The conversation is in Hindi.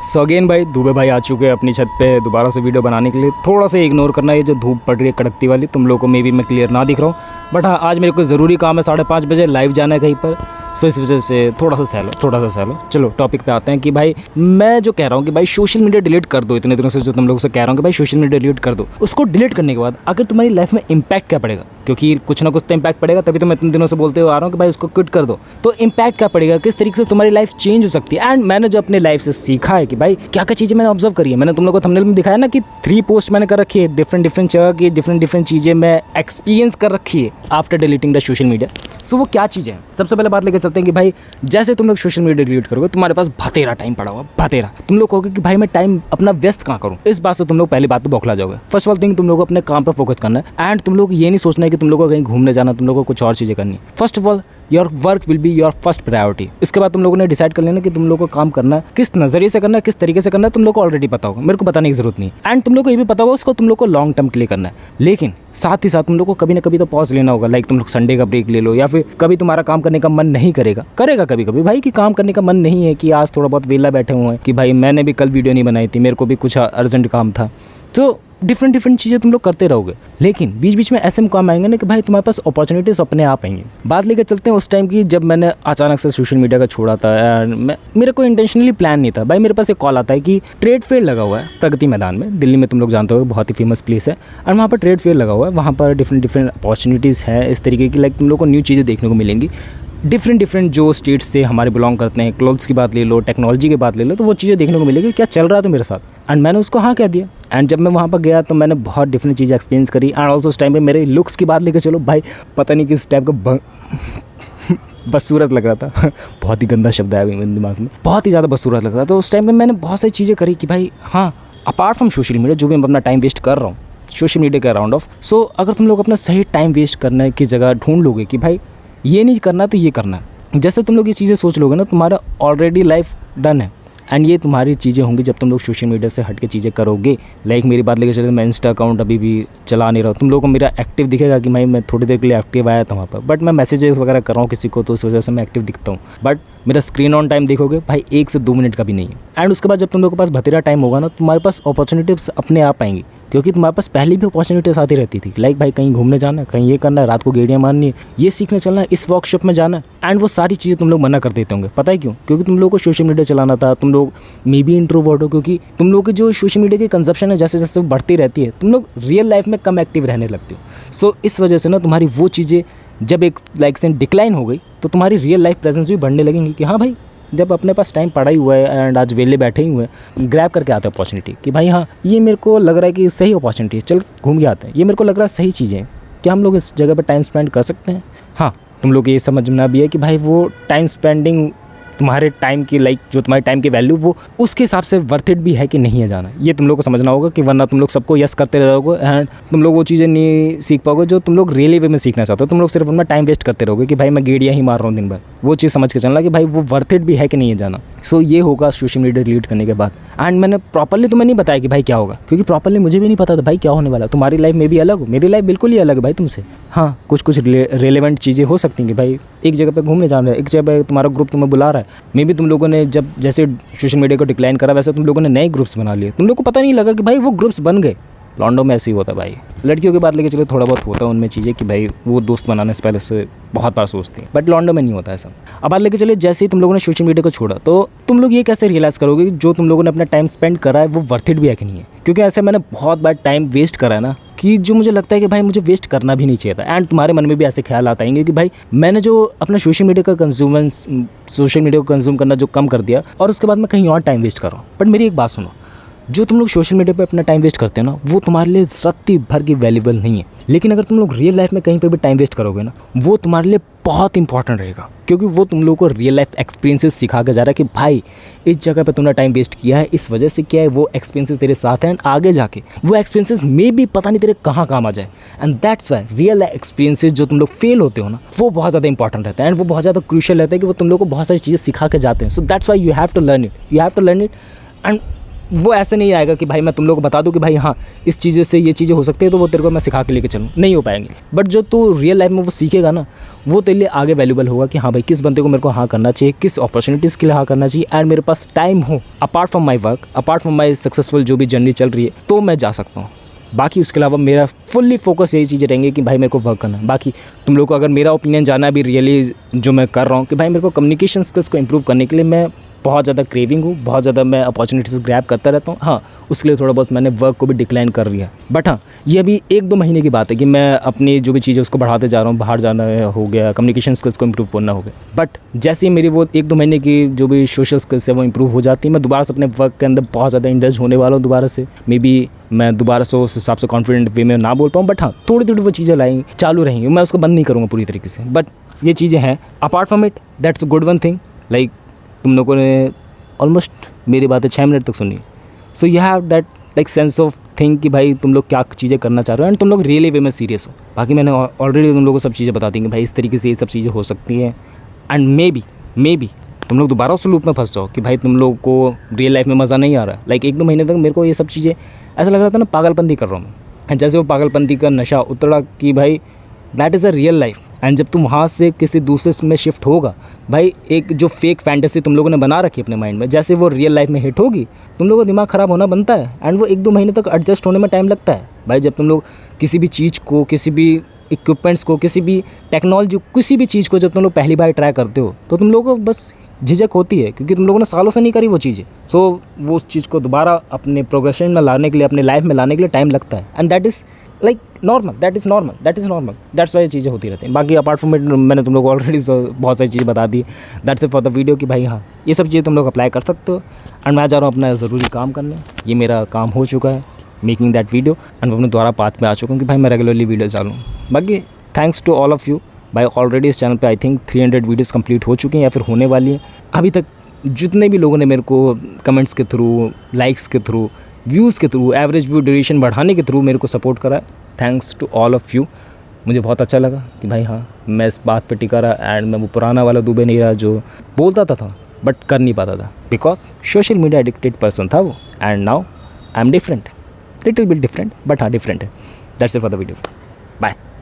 सो अगेन भाई दुबे भाई आ चुके हैं अपनी छत पे दोबारा से वीडियो बनाने के लिए। थोड़ा सा इग्नोर करना, ये जो धूप पड़ रही है कड़कती वाली, तुम लोगों को मे बी मैं क्लियर ना दिख रहा हूँ, बट हाँ आज मेरे को ज़रूरी काम है 5:30 बजे लाइव जाना है कहीं पर। सो इस वजह से थोड़ा सा सहलो। चलो टॉपिक पे आते हैं कि भाई मैं जो कह रहा हूँ कि भाई सोशल मीडिया डिलीट कर दो। इतने दिनों से जो तुम लोगों से कह रहा हूँ कि भाई सोशल मीडिया डिलीट कर दो, उसको डिलीट करने के बाद आखिर तुम्हारी लाइफ में इम्पैक्ट क्या पड़ेगा, क्योंकि कुछ ना कुछ तो इम्पैक्ट पड़ेगा, तभी तो मैं इतने दिनों से बोलते हुए आ रहा हूँ कि भाई उसको क्विट कर दो। तो इम्पैक्ट क्या पड़ेगा, किस तरीके से तुम्हारी लाइफ चेंज हो सकती है। एंड मैंने जो अपने लाइफ से सीखा है कि भाई क्या क्या चीज़ें मैंने ऑब्जर्व करी है। मैंने तुम लोगों को थंबनेल में दिखाया ना कि 3 पोस्ट मैंने कर रखी है, डिफरेंट जगह की डिफरेंट चीज़ें मैं एक्सपीरियंस कर रखी है after deleting the social media. So वो क्या चीज़ें हैं, सबसे पहले बात लेकर चलते हैं कि भाई जैसे तुम लोग सोशल मीडिया डिलीट करोगे तुम्हारे पास भतेरा टाइम पड़ा हुआ, भतेरा। तुम लोग कहोगे कि भाई मैं टाइम अपना व्यस्त कहाँ करूँ। इस बात से तुम लोग पहली बात तो बौखला जाओगे। फर्स्ट ऑफ ऑल थिंग, तुम लोग को अपने काम पर फोकस करना है एंड तुम लोग ये नहीं सोचना है कि तुम लोग को कहीं घूमने जाना, तुम लोग को कुछ और चीज़ें करनी है। First of all your work will be your first priority. इसके बाद तुम लोगों ने डिसाइड कर लेना कि तुम लोग को काम करना है किस नज़रिए से करना है, किस तरीके से करना है, तुम लोग को ऑलरेडी पता होगा, मेरे को बताने की जरूरत नहीं। एंड तुम लोग को ये भी पता होगा उसको तुम लोग को लॉन्ग टर्म के लिए करना है। लेकिन साथ ही साथ तुम लोग को कभी ना कभी तो पॉज लेना होगा। लाइक तुम लोग संडे का ब्रेक ले लो, या फिर कभी तुम्हारा काम करने का मन नहीं करेगा कभी कभी भाई कि काम करने का मन नहीं है, कि आज थोड़ा बहुत वेला बैठे हुए हैं कि भाई मैंने भी कल वीडियो नहीं बनाई थी, मेरे को भी कुछ अर्जेंट काम था। तो डिफरेंट चीज़ें तुम लोग करते रहोगे, लेकिन बीच बीच में ऐसे काम आएंगे ना कि भाई तुम्हारे पास अपॉर्चुनिटीज अपने आप आएंगी। बात लेकर चलते हैं उस टाइम की जब मैंने अचानक से सोशल मीडिया का छोड़ा था एंड मेरे को इंटेंशनली प्लान नहीं था। भाई मेरे पास एक कॉल आता है कि ट्रेड फेयर लगा हुआ है प्रगति मैदान में, दिल्ली में, तुम लोग जानते हो बहुत ही फेमस प्लेस है। और वहाँ पर ट्रेड फेयर लगा हुआ है, वहाँ पर डिफरेंट अपॉर्चुनिटीज़ है इस तरीके की। लाइक तुम लोग को न्यू चीज़ें देखने को मिलेंगी डिफरेंट जो स्टेट्स से हमारे बिलोंग करते हैं। क्लोथ्स की बात ले लो, टेक्नोलॉजी की बात ले लो, तो वो चीज़ें देखने को मिलेगी क्या चल रहा है तो मेरे साथ। एंड मैंने उसको हाँ कह दिया। एंड जब मैं वहाँ पर गया तो मैंने बहुत डिफरेंट चीज़ें एक्सपीरियंस करी। एंड ऑल्सो उस टाइम पे मेरे लुक्स की बात लेकर चलो, भाई पता नहीं किस टाइप का बदसूरत लग रहा था बहुत ही गंदा शब्द है मेरे दिमाग में, बहुत ही ज़्यादा बदसूरत लग रहा था। तो उस टाइम पर मैंने बहुत सारी चीज़ें करी कि भाई हाँ, अपार्ट फ्रॉम सोशल मीडिया जो भी मैं अपना टाइम वेस्ट कर रहा हूँ सोशल मीडिया के अराउंड ऑफ, सो अगर तुम लोग अपना सही टाइम वेस्ट करने की जगह ढूंढ लोगे कि भाई ये नहीं करना तो ये करना है, जैसे तुम लोग ये चीज़ें सोच लोगे ना, तुम्हारा ऑलरेडी लाइफ डन है। एंड ये तुम्हारी चीज़ें होंगी जब तुम लोग सोशल मीडिया से हट के चीज़ें करोगे। लाइक मेरी बात लेकर चले, मैं इंस्टा अकाउंट अभी भी चला नहीं रहा हूँ। तुम लोगों को मेरा एक्टिव दिखेगा कि भाई मैं थोड़ी देर के लिए एक्टिव आया था वहाँ पर, बट मैं मैसेजेस वगैरह कर रहा हूँ किसी को, तो उस वजह से मैं एक्टिव दिखता हूँ। बट मेरा स्क्रीन ऑन टाइम देखोगे भाई 1 से 2 मिनट का भी नहीं है। एंड उसके बाद जब तुम लोगों के पास भतेरा टाइम होगा ना, तुम्हारे पास अपॉर्चुनिटीज अपने आप आएंगी, क्योंकि तुम्हारे पास पहले भी अपॉर्चुनिटीज आती रहती थी। लाइक भाई कहीं घूमने जाना है, कहीं ये करना है, रात को गेड़ियाँ मारनी है, ये सीखने चलना है, इस वर्कशॉप में जाना है। एंड वो सारी चीज़ें तुम लोग मना कर देते होंगे, पता है क्यों? क्योंकि तुम लोगों को सोशल मीडिया चलाना था। तुम लोग मे बी इंट्रोवर्ट हो, क्योंकि तुम लोगों की जो सोशल मीडिया की कंजप्शन है जैसे जैसे बढ़ती रहती है, तुम लोग रियल लाइफ में कम एक्टिव रहने लगते हो। सो इस वजह से ना तुम्हारी वो चीज़ें जब एक लाइक से डिक्लाइन हो गई, तो तुम्हारी रियल लाइफ प्रेजेंस भी बढ़ने लगेंगी कि हाँ भाई जब अपने पास टाइम पड़ा ही हुआ है एंड आज वेले बैठे ही हुए हैं, ग्रैब करके आते हैं अपॉर्चुनिटी कि भाई हाँ ये मेरे को लग रहा है कि सही अपॉर्चुनिटी है, चल घूम के आते हैं, ये मेरे को लग रहा है सही चीज़ें हैं, क्या हम लोग इस जगह पर टाइम स्पेंड कर सकते हैं। हाँ तुम लोग ये समझना भी है कि भाई वो टाइम स्पेंडिंग तुम्हारे टाइम की, लाइक जो तुम्हारे टाइम की वैल्यू वो उसके हिसाब से वर्थ इट भी है कि नहीं है जाना, ये तुम लोग को समझना होगा। कि वरना तुम लोग सबको यस करते रहोगे एंड तुम लोग वो चीज़ें नहीं सीख पाओगे जो तुम लोग रियली वे में सीखना चाहते हो। तुम लोग सिर्फ उनमें टाइम वेस्ट करते रहोगे कि भाई मैं गेड़ियाँ ही मार रहा हूँ दिन भर। वो चीज़ समझ के चलना कि भाई वो वर्थ इट भी है कि नहीं है जाना। सो ये होगा सोशल मीडिया डिलीट करने के बाद। एंड मैंने प्रॉपरली तुम्हें नहीं बताया कि भाई क्या होगा, क्योंकि प्रॉपरली मुझे भी नहीं पता था भाई क्या होने वाला। तुम्हारी लाइफ में भी अलग हो, मेरी लाइफ बिल्कुल ही अलग है भाई तुमसे। हाँ कुछ रेलेवेंट चीज़ें हो सकती हैं कि भाई एक जगह पे घूमने जाना है, एक जगह तुम्हारा ग्रुप तुम्हें बुला रहा है, मे बी तुम लोगों ने जब जैसे सोशल मीडिया को डिक्लाइन करा वैसे तुम लोगों ने नए ग्रुप्स बना लिए, तुम लोग को पता नहीं लगा कि भाई वो ग्रुप्स बन गए। लॉन्डो में ऐसे ही होता है भाई। लड़कियों की बात लेके चले थोड़ा बहुत होता है उनमें चीज़ें कि भाई वो दोस्त बनाने से पहले से बहुत बार सोचती हैं, बट लॉन्डो में नहीं होता ऐसा। अब बात लेके चले जैसे ही तुम लोगों ने सोशल मीडिया को छोड़ा, तो तुम लोग ये कैसे रियलाइज़ करोगे कि जो तुम लोगों ने अपना टाइम स्पेंड करा है वो वर्थ इट भी है कि नहीं है। क्योंकि ऐसे मैंने बहुत बार टाइम वेस्ट करा है ना, कि जो मुझे लगता है कि भाई मुझे वेस्ट करना भी नहीं चाहिए था। एंड तुम्हारे मन में भी ऐसे ख्याल आता है कि भाई मैंने जो अपना सोशल मीडिया को कंज्यूम करना जो कम कर दिया, और उसके बाद मैं कहीं और टाइम वेस्ट कर रहा हूँ। बट मेरी एक बात सुनो, जो तुम लोग सोशल मीडिया पे अपना टाइम वेस्ट करते हो ना, वो तुम्हारे लिए रत्ती भर की वैल्यूबल नहीं है। लेकिन अगर तुम लोग रियल लाइफ में कहीं पे भी टाइम वेस्ट करोगे ना, वो तुम्हारे लिए बहुत इंपॉर्टेंट रहेगा, क्योंकि वो तुम लोग को रियल लाइफ एक्सपीरियंसेस सिखा के जा रहा है कि भाई इस जगह पे तुमने टाइम वेस्ट किया है, इस वजह से किया है, वो एक्सपीरियंसेस तेरे साथ हैं। एंड आगे जाके वो एक्सपीरियंसेस में भी पता नहीं तेरे कहाँ काम आ जाए। And that's why real experiences जो तुम लोग फेल होते हो ना, वो बहुत ज़्यादा इंपॉर्टेंट रहता है। एंड वो बहुत ज़्यादा क्रूशियल रहता है कि वो तुम लोग को बहुत सारी चीज़ें सिखा के जाते हैं। So that's why you have to learn it, and वो ऐसे नहीं आएगा कि भाई मैं तुम लोग को बता दूं कि भाई हाँ इस चीज़ से ये चीज़ें हो सकती है तो वो तेरे को मैं सिखा के लेके चलूँ, नहीं हो पाएंगे। बट जो तू रियल लाइफ में वो सीखेगा ना, वो तेरे लिए आगे वैल्यूबल होगा कि हाँ भाई किस बंदे को मेरे को हाँ करना चाहिए, किस अपॉर्चुनिटीज़ के लिए हाँ करना चाहिए, एंड मेरे पास टाइम हो apart from my work, apart from my successful जो भी जर्नी चल रही है, तो मैं जा सकता हूँ। बाकी उसके अलावा मेरा फुल्ली फोकस यही चीज़ें रहेंगी कि भाई मेरे को वर्क करना है। बाकी तुम लोग को अगर मेरा ओपिनियन जानना है अभी रियली जो मैं कर रहा हूँ कि भाई मेरे को कम्युनिकेशन स्किल्स को इम्प्रूव करने के लिए मैं बहुत ज़्यादा क्रेविंग हूँ, बहुत ज़्यादा मैं अपॉर्चुनिटीज़ ग्रैब करता रहता हूँ। हाँ, उसके लिए थोड़ा बहुत मैंने वर्क को भी डिक्लाइन कर लिया। बट हाँ, ये अभी 1-2 महीने की बात है कि मैं अपनी जो भी चीज़ें उसको बढ़ाते जा रहा हूँ। बाहर जाना हो गया, कम्युनिकेशन स्किल्स को इम्प्रूव करना हो गया। बट जैसे ही मेरी वो 1-2 महीने की जो भी सोशल स्किल्स है वो इम्प्रूव हो जाती है, मैं दोबारा से अपने वर्क के अंदर बहुत ज़्यादा इंडल्ज होने वाला हूँ दोबारा से। मे बी मैं दोबारा से उस हिसाब से कॉन्फिडेंट वे में ना बोल पाऊँ, बट हाँ थोड़ी थोड़ी वो चीज़ें लाई चालू रहेंगी, मैं उसको बंद नहीं करूँगा पूरी तरीके से। बट ये चीज़ें हैं, apart from it that's a good one thing. Like तुम लोगों ने ऑलमोस्ट मेरी बातें 6 मिनट तक सुनी, so you have that like sense of think कि भाई तुम लोग क्या चीज़ें करना चाह रहे हो एंड तुम लोग रियली वे में सीरियस हो। बाकी मैंने ऑलरेडी तुम लोगों को सब चीज़ें बता दी कि भाई इस तरीके से ये सब चीज़ें हो सकती हैं, एंड मे बी तुम लोग दोबारा उस लूप में फंस जाओ कि भाई तुम लोग को रियल लाइफ में मज़ा नहीं आ रहा। लाइक 1-2 महीने तक मेरे को ये सब चीज़ें ऐसा लग रहा था ना पागलपंती कर रहा हूँ मैं, जैसे वो पागलपंती का नशा उतरा कि भाई that is a real life. And जब तुम वहाँ से किसी दूसरे में शिफ्ट होगा, भाई एक जो फेक फैंटेसी तुम लोगों ने बना रखी अपने माइंड में, जैसे वो रियल लाइफ में हिट होगी तुम लोगों का दिमाग ख़राब होना बनता है, एंड वो 1-2 महीने तक एडजस्ट होने में टाइम लगता है। भाई जब तुम लोग किसी भी चीज़ को, किसी भी इक्विपमेंट्स को, किसी भी टेक्नोलॉजी, किसी भी चीज़ को जब तुम लोग पहली बार ट्राई करते हो तो तुम लोगों को बस झिझक होती है, क्योंकि तुम लोगों ने सालों से नहीं करी वो चीज़ें। सो वो उस चीज़ को दोबारा अपने प्रोग्रेशन में लाने के लिए, अपने लाइफ में लाने के लिए टाइम लगता है, and that is like normal, that is normal, that's why चीज़ें होती रहती हैं। बाकी अपार्ट फ्रॉम इट मैंने तुम लोग को ऑलरेडी बहुत सारी चीज़ें बता दी। That's it for the video कि भाई हाँ ये सब चीज़ें तुम लोग अप्लाई कर सकते हो, एंड मैं जा रहा हूँ अपना ज़रूरी काम करने। ये मेरा काम हो चुका है, मेकिंग दैट वीडियो, एंड मैं अपने द्वारा पाथ में आ चुका हूँ कि भाई मैं रेगुलरली वीडियो डालूँ। बाकी thanks to all of you. भाई ऑलरेडी इस चैनल पे आई थिंक 300 वीडियोज़ कंप्लीट हो चुकी हैं या फिर होने वाली हैं। अभी तक जितने भी लोगों ने मेरे को कमेंट्स के थ्रू, लाइक्स के थ्रू, व्यूज़ के थ्रू, एवरेज व्यू ड्यूरेशन बढ़ाने के थ्रू मेरे को सपोर्ट करा, thanks to all of you. मुझे बहुत अच्छा लगा कि भाई हाँ मैं इस बात पे टिका रहा, एंड मैं वो पुराना वाला दुबे नहीं रहा जो बोलता था बट कर नहीं पाता था, because social media addicted person था वो, and now I am different, little bit different, but हाँ डिफरेंट है। That's it for the video, bye.